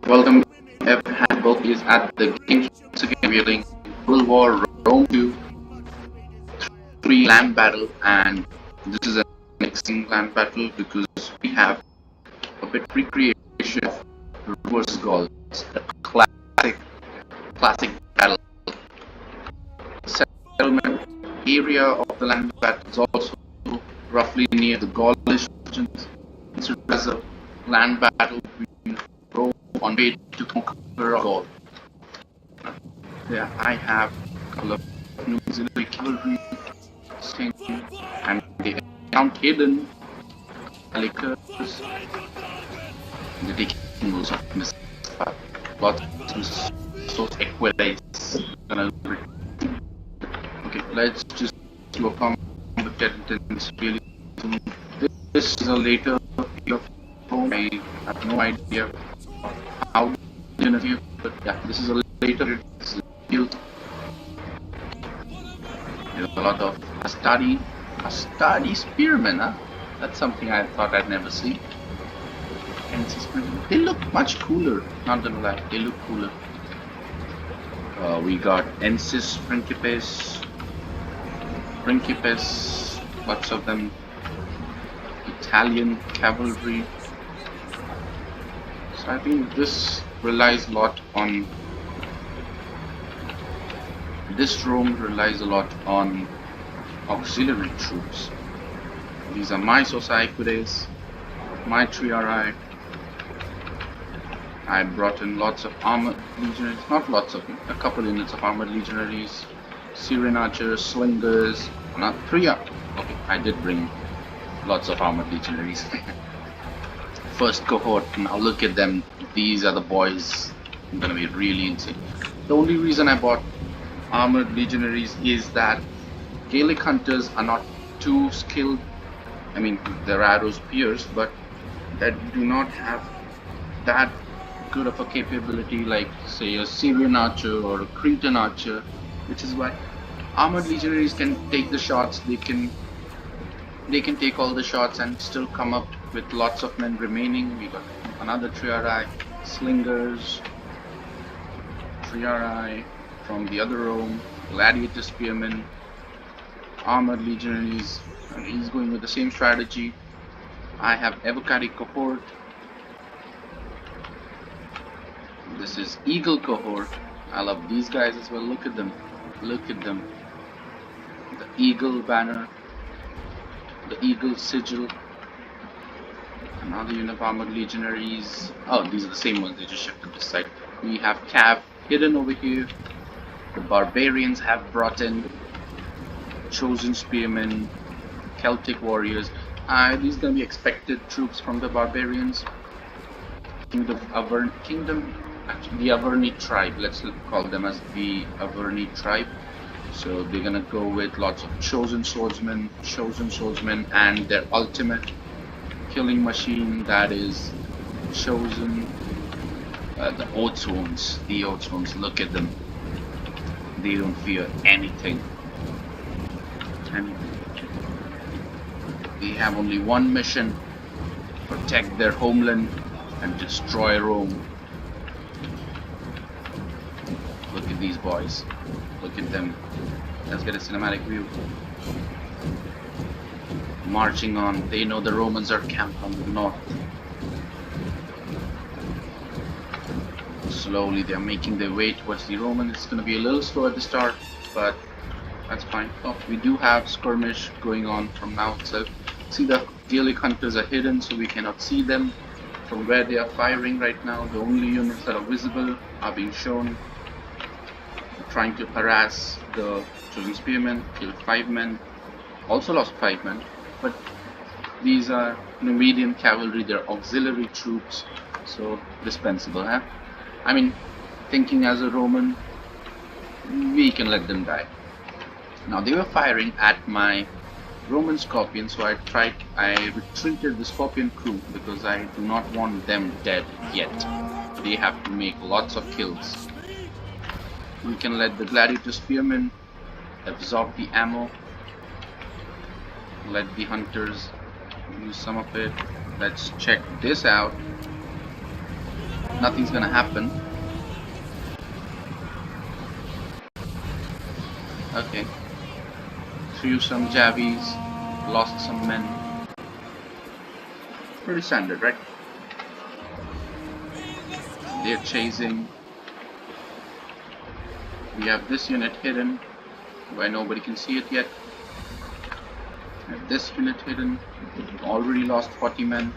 Welcome, everyone. Both is at the game. Once again, we are playing Civil War Rome 2 3 land battle, and this is an exciting land battle because we have a bit recreation of Rome versus Gauls, a classic battle. Settlement area of the land battle is also roughly near the Gaulish regions. It's as a land battle between Rome on way to conquer Gaul. Yeah, I have a couple of new auxiliary cavalry thing, and they account hidden Alicus. They're taking most of this lots of so equities. Okay, let's just do a combat intense really. This is a later video. I have no idea how to view, but yeah, this is a later view. There's a lot of Astadi spearmen, huh? That's something I thought I'd never see. They look much cooler, not gonna lie, they look cooler. We got Ensis Principes, lots of them. Italian cavalry. So I think this relies a lot on Rome relies a lot on auxiliary troops. These are my Sociequides, my Triarii. I brought in lots of armored legionaries, not lots of, a couple units of armored legionaries, Syrian archers, slingers, not three. Okay, I did bring lots of armored legionaries. First cohort, now look at them. These are the boys. I'm gonna be really insane. The only reason I bought armored legionaries is that Gaelic hunters are not too skilled. I mean, their arrows pierce, but that do not have that good of a capability like, say, a Syrian archer or a Cretan archer, which is why armored legionaries can take the shots. They can take all the shots and still come up with lots of men remaining. We got another Triarii, slingers, Triarii from the other Rome, gladiator spearmen, armored legionaries, and he's going with the same strategy. I have Evocati cohort. This is Eagle cohort. I love these guys as well. Look at them. Look at them. The Eagle banner. The Eagle sigil. Another unit of armored legionaries. Oh, these are the same ones. They just shifted this side. We have Cav hidden over here. The Barbarians have brought in chosen spearmen, Celtic warriors. These are going to be expected troops from the Barbarians. The Averni tribe. Let's call them as the Averni tribe. So they're gonna go with lots of chosen swordsmen, and their ultimate killing machine, that is chosen. The Oath Wounds. Look at them. They don't fear anything. They have only one mission: protect their homeland and destroy Rome. Look at these boys. Look at them. Let's get a cinematic view. Marching on. They know the Romans are camped on the north. Slowly they're making their way towards the Romans. It's going to be a little slow at the start, but that's fine. Oh, we do have skirmish going on from now itself. See, the Gaelic hunters are hidden, so we cannot see them from where they are firing right now. The only units that are visible are being shown. Trying to harass the chosen spearmen, killed 5 men, also lost 5 men, but these are Numidian cavalry, they're auxiliary troops, so dispensable, huh? I mean, thinking as a Roman, we can let them die. Now they were firing at my Roman Scorpion, so I retreated the Scorpion crew because I do not want them dead yet. They have to make lots of kills. We can let the gladiator spearmen absorb the ammo. Let the hunters use some of it. Let's check this out. nothing's gonna happen. Okay. Threw some javies, lost some men. Pretty standard, right? They're chasing. We have this unit hidden, where nobody can see it yet. We have this unit hidden. We've already lost 40 men.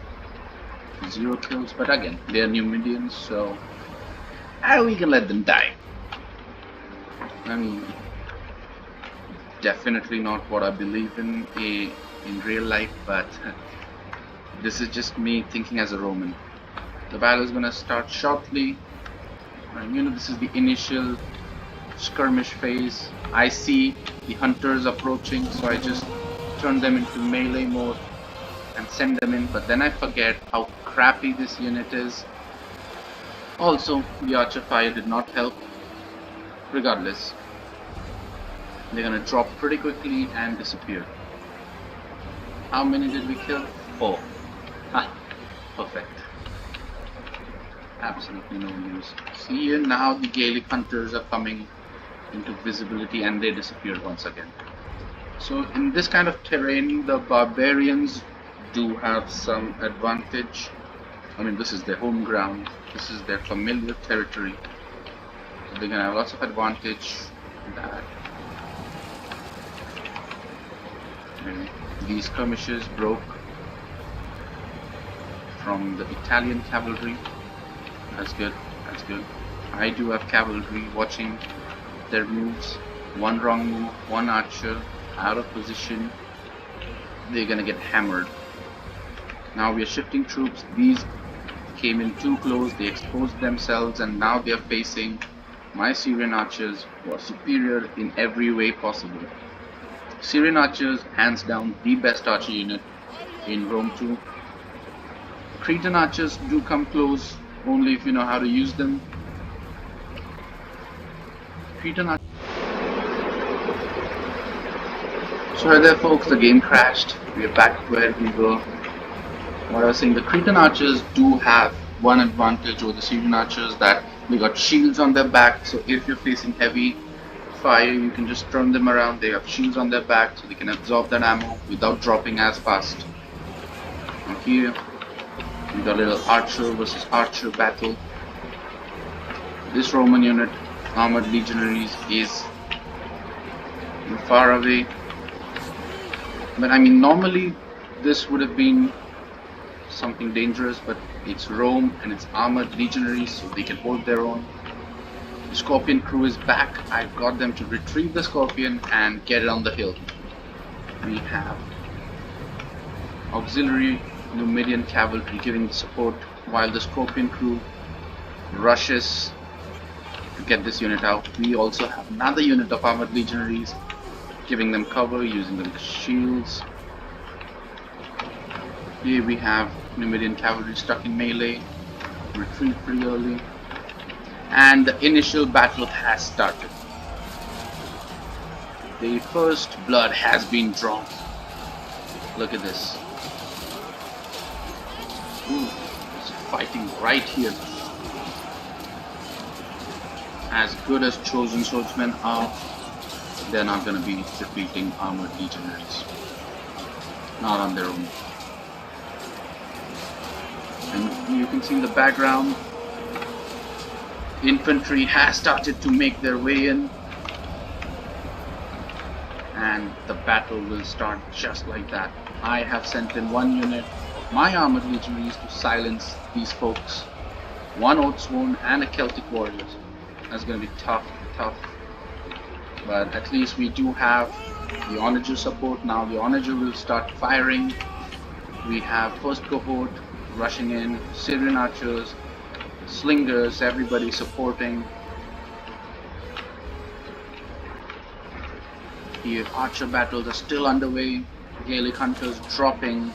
0 kills, but again, they're Numidians, so we can let them die. I mean, definitely not what I believe in real life, but this is just me thinking as a Roman. The battle is gonna start shortly. And this is the initial skirmish phase. I see the hunters approaching, so I just turn them into melee mode and send them in, but then I forget how crappy this unit is. Also, the archer fire did not help. Regardless, they're gonna drop pretty quickly and disappear. How many did we kill? 4. Ha! Perfect. Absolutely no use. See here, now the Gaelic hunters are coming into visibility and they disappeared once again. So in this kind of terrain, the Barbarians do have some advantage. I mean, this is their home ground. This is their familiar territory. So they're gonna have lots of advantage in that. And these skirmishes broke from the Italian cavalry. That's good. That's good. I do have cavalry watching their moves. One wrong move, one archer out of position. They're gonna get hammered. Now we are shifting troops. These came in too close, they exposed themselves, and now they are facing my Syrian archers, who are superior in every way possible. Syrian archers, hands down, the best archer unit in Rome 2. Cretan archers do come close, only if you know how to use them. Cretan archers. Sorry there folks, the game crashed. We are back where we were. What I was saying, the Cretan archers do have one advantage over the Syrian archers, that they got shields on their back, so if you're facing heavy fire, you can just turn them around. They have shields on their back, so they can absorb that ammo without dropping as fast. And here, we got a little archer versus archer battle. This Roman unit, armored legionaries, is far away. But I mean, normally this would have been something dangerous, but it's Rome and it's armored legionaries, so they can hold their own. The Scorpion crew is back. I've got them to retrieve the Scorpion and get it on the hill. We have auxiliary Numidian cavalry giving support while the Scorpion crew rushes to get this unit out. We also have another unit of armored legionaries giving them cover, using them as shields. Here we have Numidian cavalry stuck in melee, retreat pretty early, and the initial battle has started. The first blood has been drawn. Look at this. Ooh, it's fighting right here. As good as chosen swordsmen are, they're not going to be defeating armored legionaries. Not on their own. And you can see in the background, infantry has started to make their way in, and the battle will start just like that. I have sent in one unit of my armored legionaries to silence these folks. One Oathsworn and a Celtic warriors. That's going to be tough. But at least we do have the onager support. Now the onager will start firing. We have first cohort rushing in, Syrian archers, slingers, everybody supporting. The archer battles are still underway. Gaelic hunters dropping.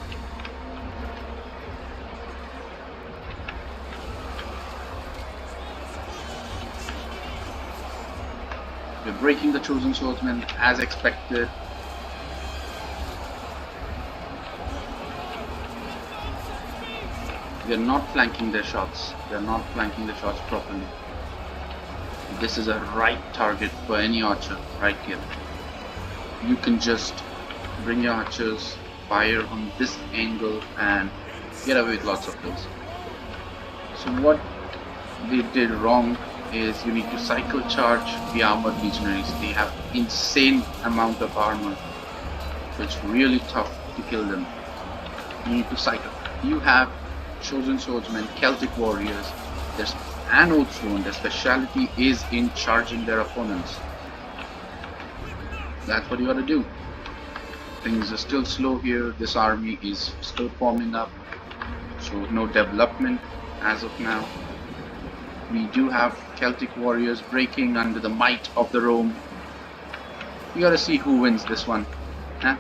We're breaking the chosen swordsmen as expected. They're not flanking their shots. They're not flanking the shots properly. This is a right target for any archer right here. You can just bring your archers, fire on this angle and get away with lots of kills. So what they did wrong is you need to cycle charge the armored legionaries. They have insane amount of armor, so it's really tough to kill them. You need to cycle. You have chosen swordsmen, Celtic warriors, and Oathsworn. Their speciality is in charging their opponents. That's what you gotta do. Things are still slow here. This army is still forming up, so no development as of now. We do have Celtic warriors breaking under the might of the Rome. You gotta see who wins this one, huh?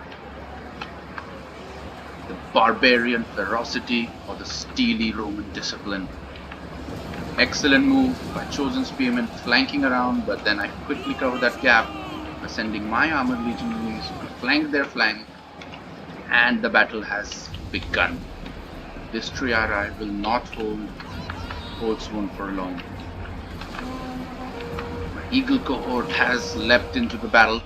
The barbarian ferocity or the steely Roman discipline. Excellent move by chosen spearmen flanking around, but then I quickly cover that gap by sending my armored legionaries to flank their flank, and the battle has begun. This triarii will not hold Oathsworn for long. My Eagle cohort has leapt into the battle,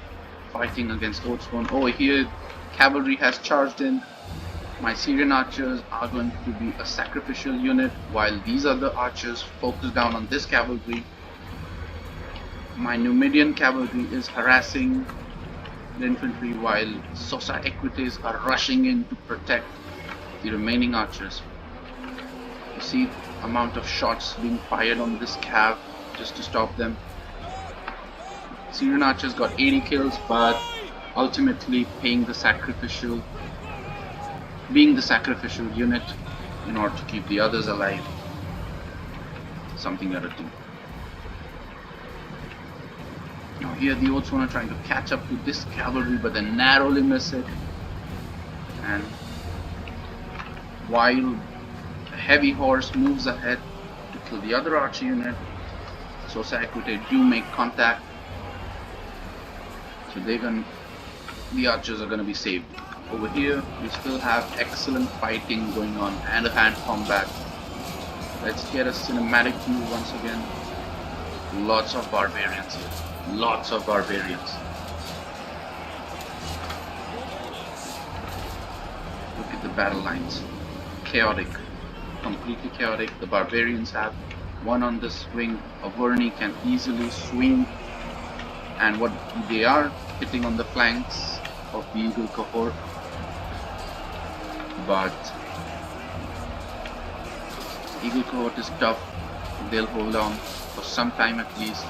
fighting against Oathsworn. Over here, cavalry has charged in. My Syrian archers are going to be a sacrificial unit, while these other archers focus down on this cavalry. My Numidian cavalry is harassing the infantry, while Sosa Equites are rushing in to protect the remaining archers. You see amount of shots being fired on this cav just to stop them. Syrian archers got 80 kills, but ultimately being the sacrificial unit in order to keep the others alive. Something you gotta do. Now here the Oathsworn are trying to catch up to this cavalry, but they narrowly miss it. And while a heavy horse moves ahead to kill the other archer unit, Sosa Equite do make contact. So the archers are gonna be saved. Over here, we still have excellent fighting going on, hand-to-hand combat. Let's get a cinematic view once again. Lots of barbarians here. Lots of barbarians. Look at the battle lines. Chaotic. Completely chaotic. The barbarians have one on this wing. Averni can easily swing. And what they are hitting on the flanks of the Eagle cohort. But Eagle cohort is tough. They'll hold on for some time at least.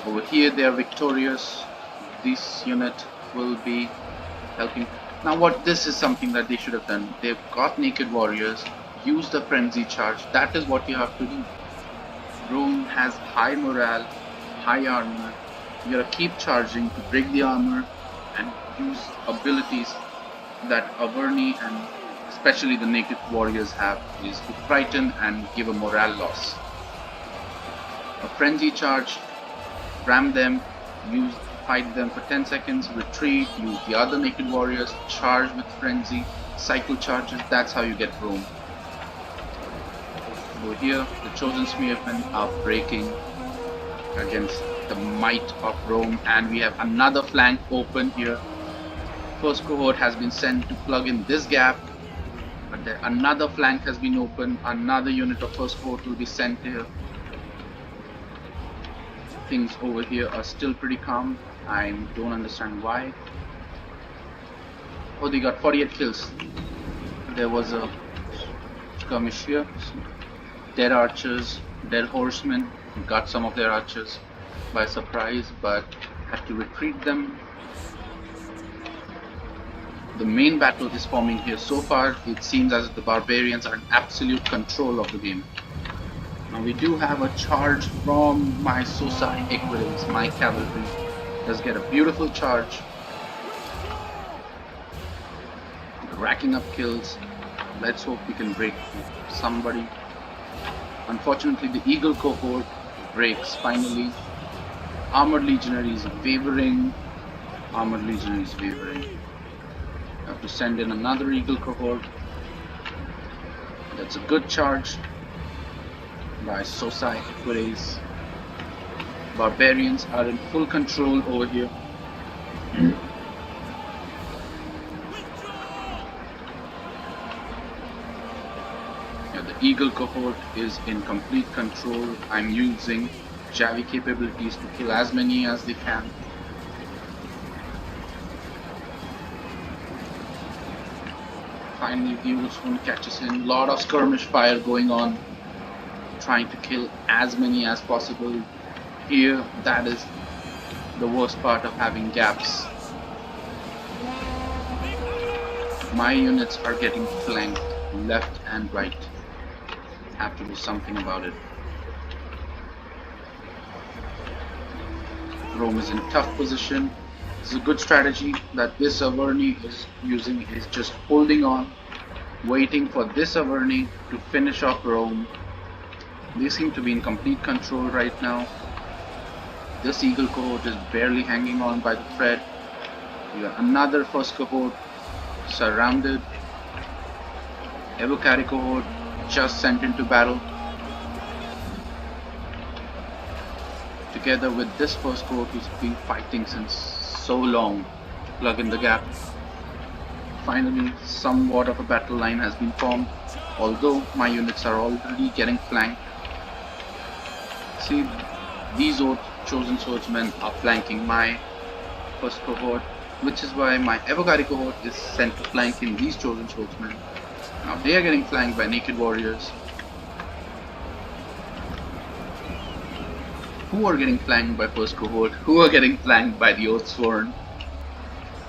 Over here they are victorious. This unit will be helping. Now this is something that they should have done. They've got naked warriors. Use the frenzy charge. That is what you have to do. Rome has high morale, high armor. You gotta keep charging to break the armor and use abilities that Averni and especially the naked warriors have, is to frighten and give a morale loss. A frenzy charge, ram them, fight them for 10 seconds, retreat, use the other naked warriors, charge with frenzy, cycle charges. That's how you get Rome. Over here, the chosen spearmen are breaking against the might of Rome, and we have another flank open here. First cohort has been sent to plug in this gap, but another flank has been opened. Another unit of first cohort will be sent here. Things over here are still pretty calm. I don't understand why. Oh, they got 48 kills. There was a skirmish here. Dead archers, dead horsemen. Got some of their archers by surprise, but had to retreat them. The main battle is forming here. So far, it seems as if the barbarians are in absolute control of the game. Now we do have a charge from my Sosa Equites, my cavalry. Does get a beautiful charge. Racking up kills. Let's hope we can break somebody. Unfortunately, the Eagle cohort breaks finally. Armored Legionaries wavering. Armored Legionaries wavering. Have to send in another Eagle cohort. That's a good charge by Sosai Equites. Barbarians are in full control over here. Yeah, the Eagle cohort is in complete control. I'm using Javi capabilities to kill as many as they can. Finally, the Wolfswound catches in. Lot of skirmish fire going on, trying to kill as many as possible. Here, that is the worst part of having gaps. My units are getting flanked left and right. Have to do something about it. Rome is in tough position. This is a good strategy that this Averni is using, is just holding on, waiting for this Averni to finish off Rome. They seem to be in complete control right now. This Eagle cohort is barely hanging on by the thread. We got another first cohort surrounded. Evocari cohort just sent into battle. Together with this first cohort who's been fighting since so long to plug in the gap. Finally, somewhat of a battle line has been formed, although my units are already getting flanked. See, these chosen swordsmen are flanking my first cohort, which is why my Evocari cohort is sent to flank in these chosen swordsmen. Now they are getting flanked by naked warriors, who are getting flanked by first cohort, who are getting flanked by the Oathsworn.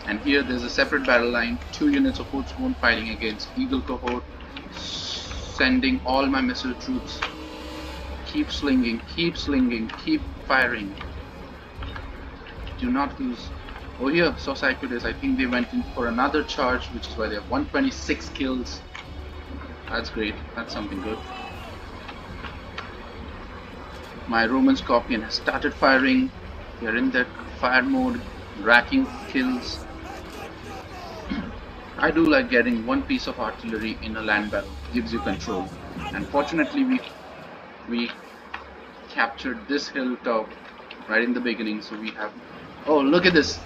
And here there's a separate battle line, 2 units of Oathsworn fighting against Eagle cohort, sending all my missile troops. Keep slinging, keep firing. Do not lose. Oh, here, Sosai Equites, I think they went in for another charge, which is why they have 126 kills. That's great, that's something good. My Roman Scorpion has started firing. They're in their fire mode, racking kills. I do like getting one piece of artillery in a land battle, gives you control. And fortunately we captured this hilltop right in the beginning, so we have... Oh, look at this!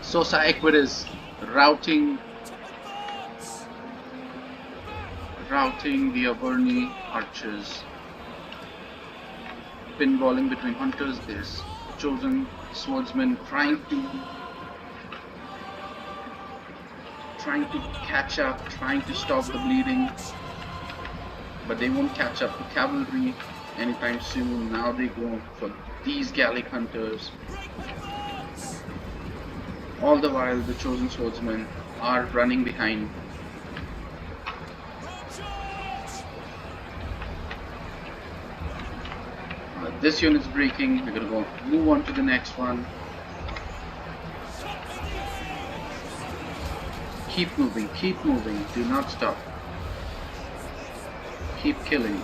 Sosai Equites routing the Averni archers. Pinballing between hunters. There's chosen swordsmen trying to catch up, trying to stop the bleeding, but they won't catch up to cavalry anytime soon. Now they go for these Gallic hunters. All the while the chosen swordsmen are running behind. This unit's breaking. We're gonna move on to the next one. Keep moving, do not stop. Keep killing.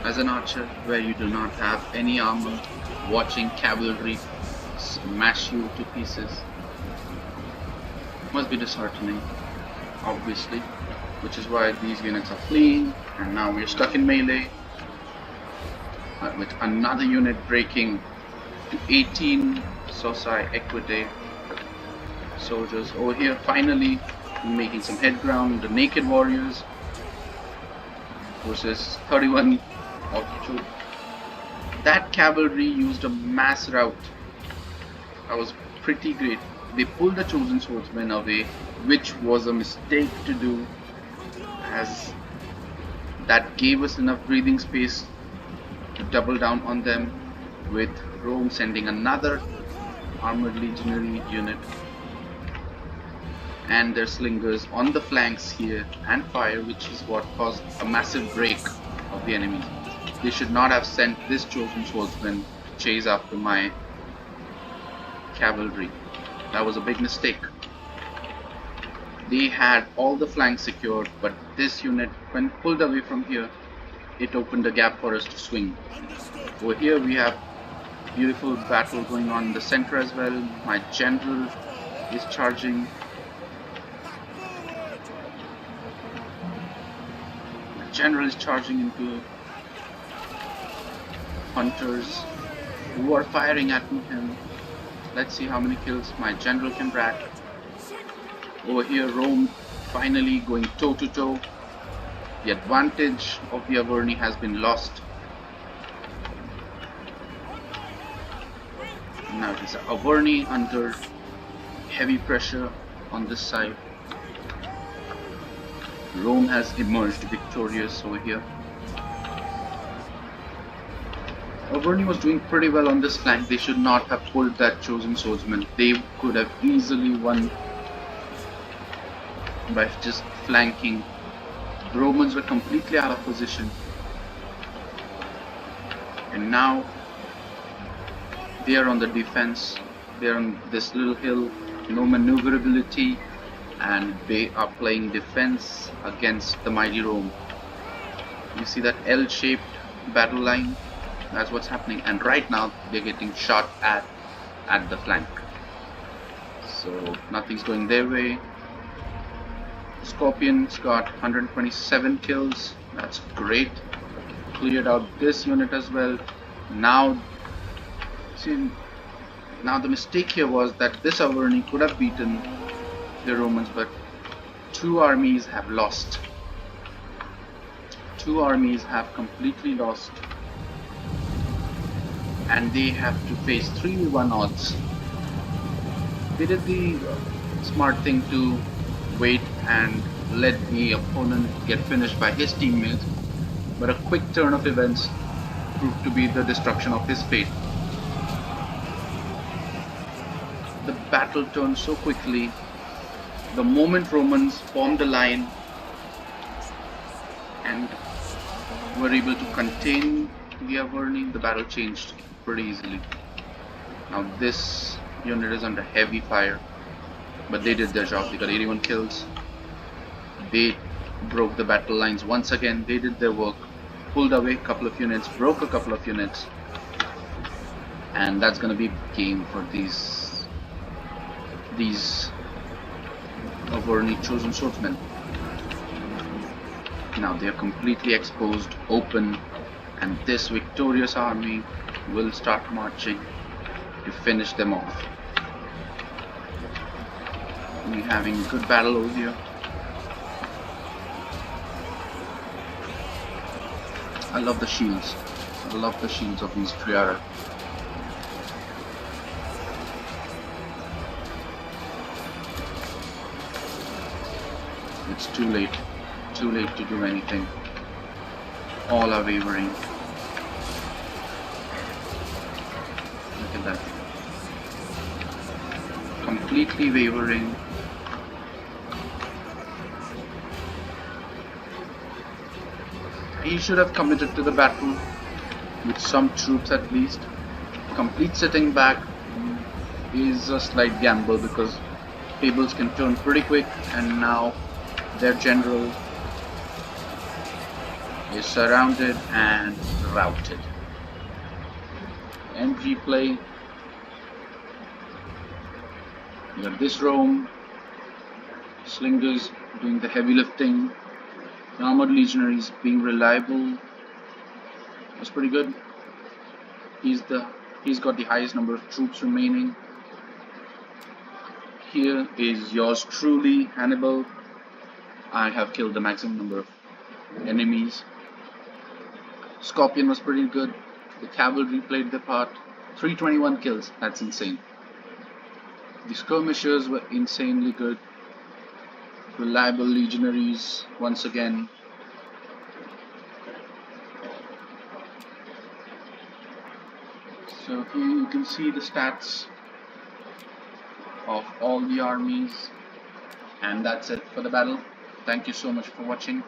As an archer where you do not have any armor, watching cavalry smash you to pieces must be disheartening, obviously, which is why these units are fleeing, and now we're stuck in melee with another unit breaking to 18 Sosai Equites soldiers. Over here, finally making some head ground. The naked warriors versus 31 of the... That cavalry used a mass rout. That was pretty great. They pulled the chosen swordsmen away, which was a mistake to do, as that gave us enough breathing space to double down on them, with Rome sending another armored legionary unit and their slingers on the flanks here and fire, which is what caused a massive break of the enemy. They should not have sent this chosen swordsman to chase after my cavalry. That was a big mistake. They had all the flanks secured, but this unit, when pulled away from here, it opened a gap for us to swing. Over here we have beautiful battle going on in the center as well. My general is charging. general is charging into hunters who are firing at him. Let's see how many kills my general can brag. Over here, Rome finally going toe to toe. The advantage of the Averni has been lost. Now it is Averni under heavy pressure on this side. Rome has emerged victorious over here. Averni was doing pretty well on this flank. They should not have pulled that chosen swordsman. They could have easily won by just flanking. The Romans were completely out of position. And now they are on the defense. They are on this little hill, no maneuverability, and they are playing defense against the mighty Rome. You see that L-shaped battle line? That's what's happening. And right now they're getting shot at the flank. So nothing's going their way. Scorpion's got 127 kills. That's great. Cleared out this unit as well. Now, see, now the mistake here was that this Averni could have beaten the Romans, but two armies have lost. Two armies have completely lost, and they have to face 3-1 odds. They did the smart thing to wait and let the opponent get finished by his teammates, but a quick turn of events proved to be the destruction of his fate. The battle turned so quickly. The moment Romans formed a line and were able to contain the Averni, the battle changed pretty easily. Now this unit is under heavy fire, but they did their job. They got 81 kills. They broke the battle lines once again. They did their work, pulled away a couple of units, broke a couple of units, and that's going to be game for these Averni chosen swordsmen. Now they are completely exposed, open, and this victorious army will start marching to finish them off. We're having a good battle over here. I love the shields. I love the shields of these Triara. It's too late to do anything. All are wavering. Look at that. Completely wavering. He should have committed to the battle with some troops at least. Complete sitting back is a slight gamble because tables can turn pretty quick, and now their general is surrounded and routed. MG play. You got this Rome, slingers doing the heavy lifting, the armored legionaries being reliable. That's pretty good. He's got the highest number of troops remaining. Here is yours truly, Hannibal. I have killed the maximum number of enemies. Scorpion was pretty good. The cavalry played their part. 321 kills. That's insane. The skirmishers were insanely good. Reliable legionaries once again. So here you can see the stats of all the armies, and that's it for the battle. Thank you so much for watching.